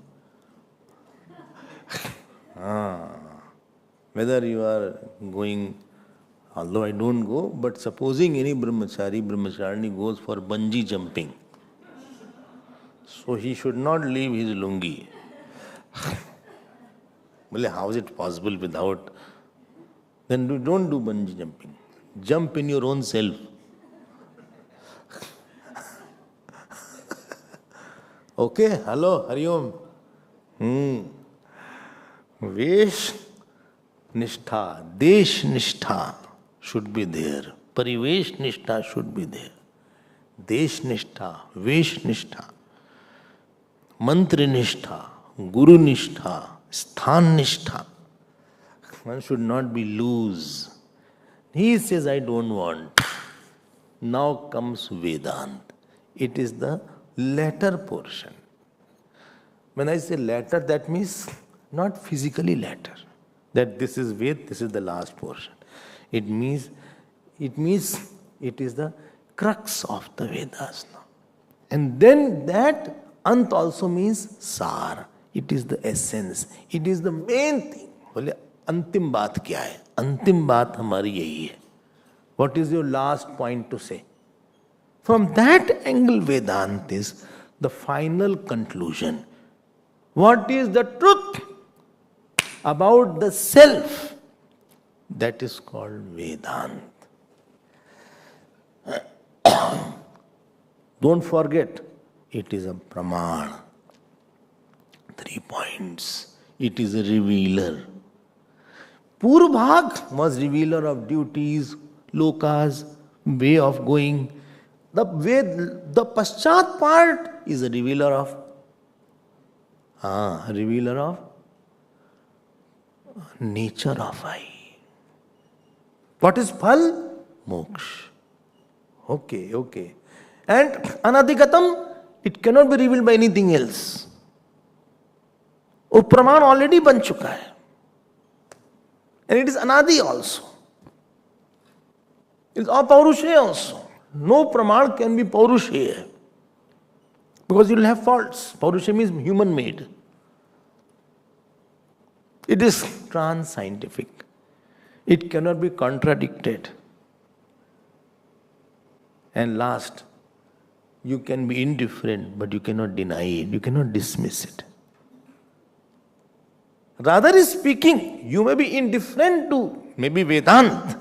whether you are going, although I don't go, but supposing any brahmacharni goes for bungee jumping, so he should not leave his lungi. Well, how is it possible without? Then don't do bungee jumping. Jump in your own self. Okay, hello, Hari Om. Vesh Nishtha, Desh Nishtha should be there. Parivesh Nishtha should be there. Desh Nishtha, Vesh Nishtha, Mantra Nishtha, Guru Nishtha, Sthan Nishtha. One should not be loose. He says, I don't want. Now comes Vedanta. It is the latter portion. When I say latter, that means not physically latter. That this is Ved, this is the last portion. It means it is the crux of the Vedas now. And then that Ant also means Sar. It is the essence. It is the main thing. बोले अंतिम बात क्या है? अंतिम बात हमारी यही है. What is your last point to say? From that angle, Vedanta is the final conclusion. What is the truth about the self? That is called Vedanta. Don't forget, it is a Praman. 3 points. It is a revealer. Purvabhag was revealer of duties, lokas, way of going. The Paschat part is a revealer of nature of I. What is Phal? Moksha. Okay. And Anadhigatam, it cannot be revealed by anything else. वो प्रमाण already बन चुका है. And it is Anadi also. It is Apaurushaya also. No praman can be Paurushaya. Because you will have faults. Paurushaya means human made. It is trans-scientific. It cannot be contradicted. And last, you can be indifferent, but you cannot deny it. You cannot dismiss it. Rather speaking, you may be indifferent to maybe Vedanta,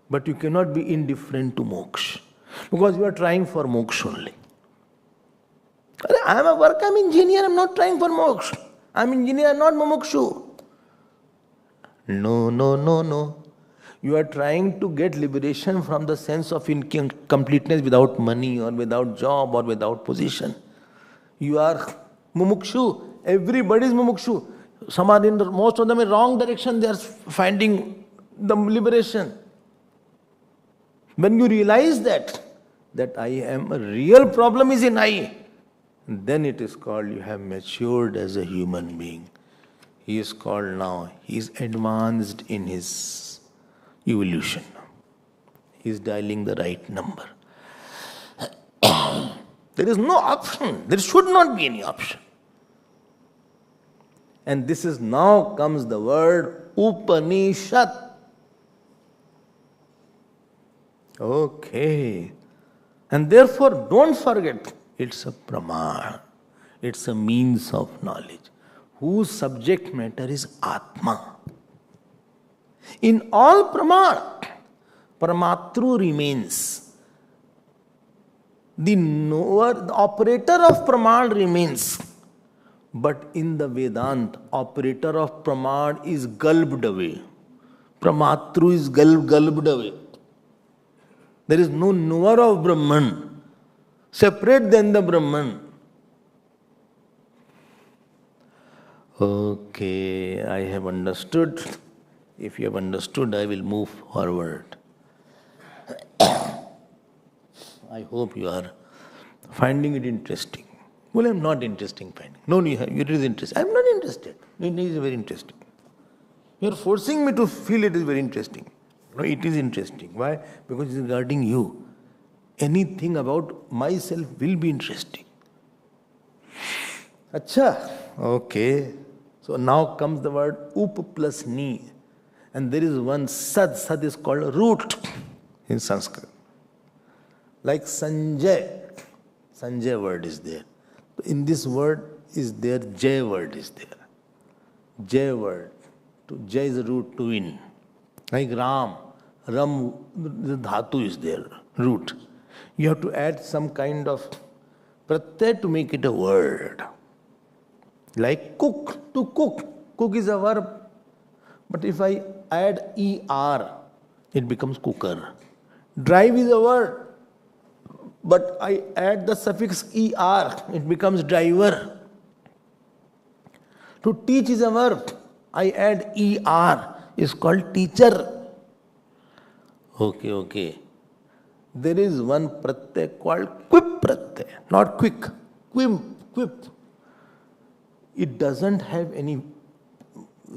but you cannot be indifferent to moksha. Because you are trying for moksha only. I am a work, I am engineer, I am not trying for moksha. I am engineer, not mumukshu. No. You are trying to get liberation from the sense of incompleteness without money or without job or without position. You are mumukshu. Everybody is mumukshu. Some are most of them in wrong direction, they are finding the liberation. When you realize that I am a real problem is in I, then it is called you have matured as a human being. He is called now, he is advanced in his evolution. He is dialing the right number. There is no option. There should not be any option. And this is now comes the word Upanishad. Okay. And therefore, don't forget, it's a pramana. It's a means of knowledge, whose subject matter is Atma. In all pramana, Paramatru remains. The knower, the operator of pramana remains. But in the Vedanta, operator of pramana is gulped away. Pramatru is gulped away. There is no knower of Brahman, separate than the Brahman. Okay, I have understood. If you have understood, I will move forward. I hope you are finding it interesting. Well, I am not interesting finding. No, it is interesting. I am not interested. It is very interesting. You are forcing me to feel it is very interesting. No, it is interesting. Why? Because it is regarding you. Anything about myself will be interesting. Acha. Okay. So now comes the word up plus ni. And there is one sad. Sad is called root in Sanskrit. Like Sanjay. Sanjay word is there. In this word is there, Jay word is there. Jay word. Jay is the root to in. Like Ram. Ram, the dhatu is there, root. You have to add some kind of pratyay to make it a word. Like cook, to cook. Cook is a verb. But if I add er, it becomes cooker. Drive is a word. But I add the suffix er, it becomes driver. To teach is a verb. I add er, is called teacher. Okay. There is one pratyay called quip pratyay, not quick. Quip. It doesn't have any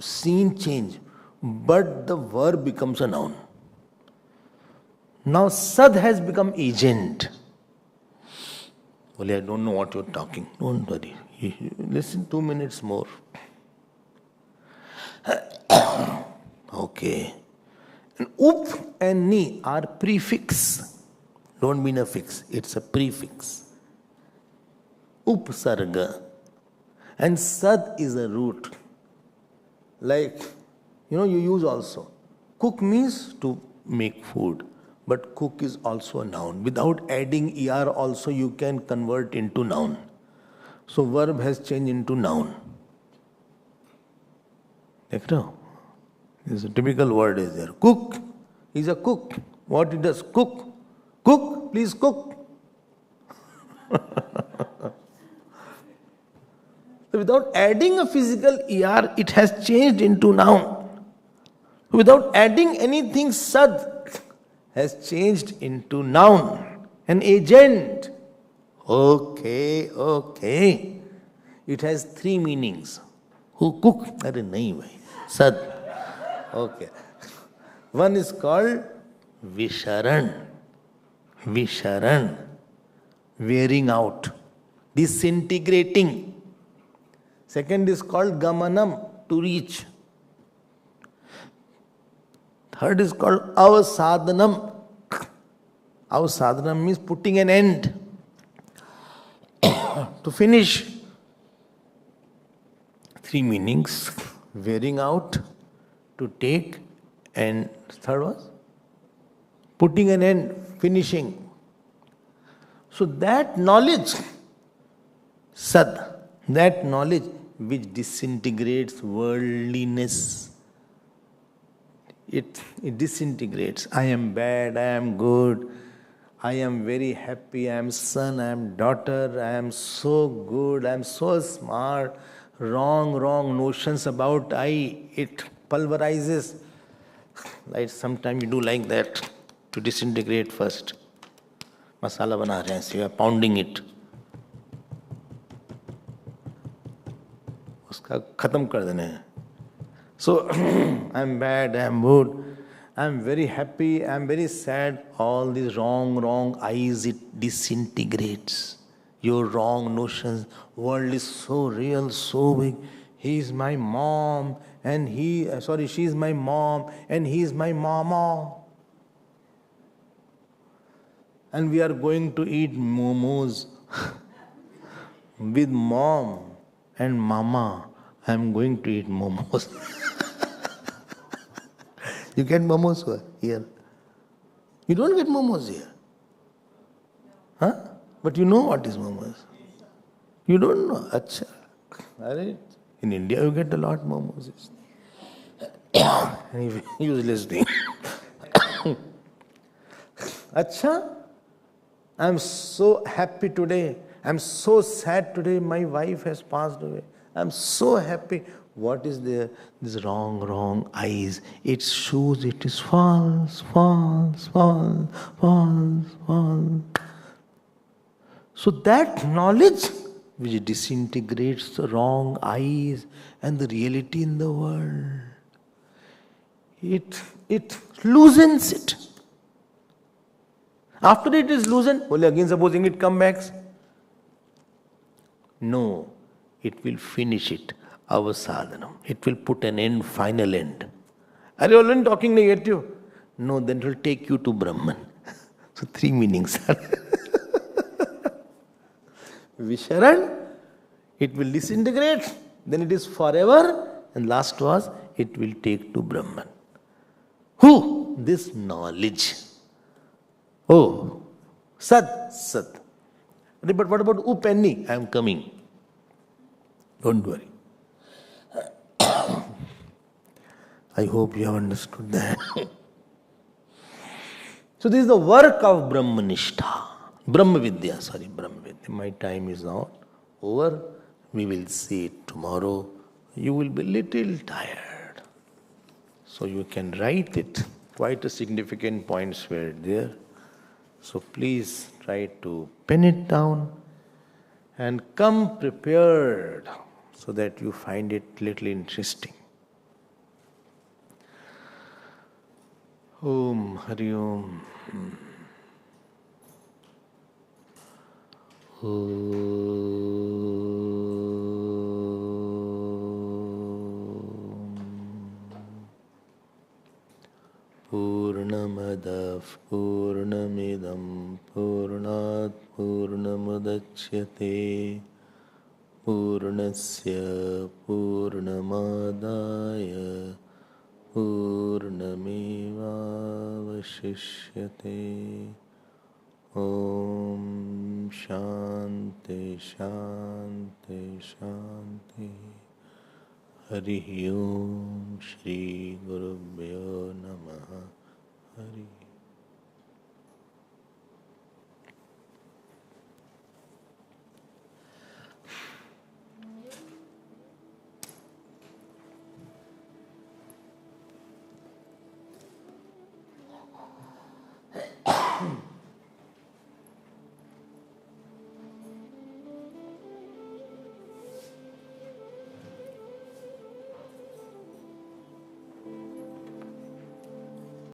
scene change, but the verb becomes a noun. Now sad has become agent. Well, I don't know what you're talking. Don't worry. Listen 2 minutes more. Okay. And up and ni are prefix. Don't mean a fix. It's a prefix. Upsarga. And sad is a root. Like, you use also. Cook means to make food. But cook is also a noun. Without adding er also you can convert into noun. So verb has changed into noun. There's a typical word is there. Cook. He's a cook. What he does? Cook. Cook. Please cook. So without adding a physical er, it has changed into noun. Without adding anything sad, has changed into noun, an agent. Okay. It has 3 meanings. Who cook? Arre nahi bhai. Sad. Okay. One is called Visharan. Wearing out. Disintegrating. Second is called Gamanam, to reach. Third is called Avasadhanam. Avasadhanam means putting an end. To finish. 3 meanings. Wearing out, to take, and third was putting an end, finishing. So that knowledge, sad, that knowledge which disintegrates worldliness, it disintegrates. I am bad, I am good, I am very happy, I am son, I am daughter, I am so good, I am so smart. Wrong notions about I, it pulverizes. Like sometimes you do like that, to disintegrate first. Masala bana rahe hain, so you are pounding it. Uska khatam kar dena hai. So, I am bad, I am good, I am very happy, I am very sad. All these wrong I's, it disintegrates. Your wrong notions, world is so real, so big. he is my mom, and she is my mom, and he is my mama. And we are going to eat momos with mom and mama. I am going to eat momos. You get momos here? You don't get momos here. Huh? But you know what is momos. You don't know. Acha. In India you get a lot momos. Anyway, useless thing. Acha. I'm so happy today. I'm so sad today. My wife has passed away. I'm so happy. What is there? This wrong eyes. It shows it is false. So that knowledge which disintegrates the wrong eyes and the reality in the world, it loosens it. After it is loosened, only again supposing it comes back. No, it will finish it, our sadhana. It will put an end, final end. Are you already talking negative? No, then it will take you to Brahman. So 3 meanings are Visharan, it will disintegrate, then it is forever, and last was, it will take to Brahman. Who? This knowledge. Oh, Sat. But what about Upenni? I am coming. Don't worry. I hope you have understood that. So this is the work of Brahmanishta. Brahmavidya. My time is not over. We will see it tomorrow. You will be little tired. So you can write it. Quite a significant points were there. So please try to pen it down and come prepared so that you find it little interesting. Om Hari Om. Purnamadav Purnamidam Purnat Purnamudachyate Purnasya Purnamadaya Purnamevavashishyate. Om Shanti Shanti Shanti. Hari Om Shri Gurubhyo Namaha. Hari